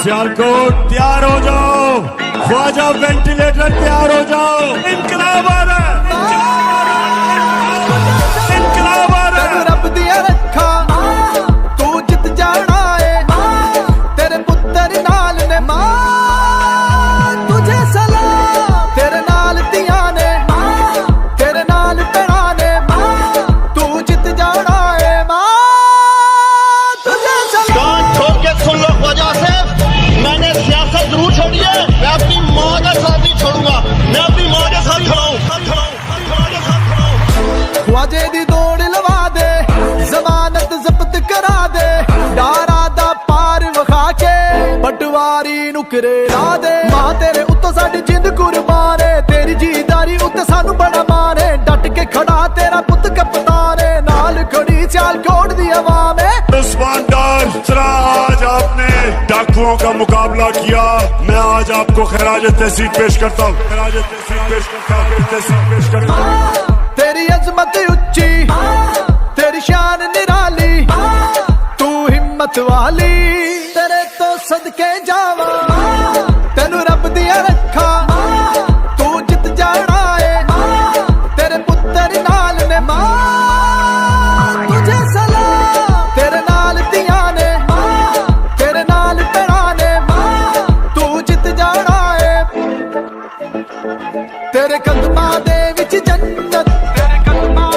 सियालकोट तैयार हो जाओ, ख्वाजा वेंटिलेटर तैयार हो जाओ। इनकलाब आ रहा है, इनकलाब आ रहा है। रब दिया रखा तू जित जाना है, तेरे पुत्र नाल ने मां तुझे सलाम, तेरे नाल दिया ने तेरे नाल भैणा ने तू जित जाना है मां तुझे सलाम। कान ठोक के सुन लो ख्वाजा से, मैंने सियासत जरूर छोड़ी है, मैं अपनी माँ का साथ नहीं छोड़ूंगा, मैं अपनी माँ के साथ खड़ा हूँ, ख्वाजे दी दौड़ लवा दे, जमानत जब्त करा दे, डारा दा पार विखा के पटवारी नुकरे ला दे। मां तेरे उत्तों साडी जिंद कुर्बान है, तेरी जीदारी उत्ते सानू बड़ा मान है, डट के खड़ा तेरा पुत कप्तान है, नाल खड़ी सियालकोट दी आवाम है। उस्मान डार जरा आज आपने डाकुओं का मुकाबला किया, मैं आज आपको खराज तहसीन पेश करता हूँ, खराज तहसीन पेश करता हूँ, तहसीन पेश करता हूँ। तेरी अजमत उच्ची, तेरी शान निराली, तू हिम्मत वाली, तेरे तो सदके जावा, तेनू रब दिया रखा तू जित जाना है, तेरे पुत्र नाल ने मां तुझे सलाम, तेरे नाल दिया ने तेरे नाल भैणा ने तू जित जाना है, तेरे कदमां दे विच जन्नत, तेरे कदमां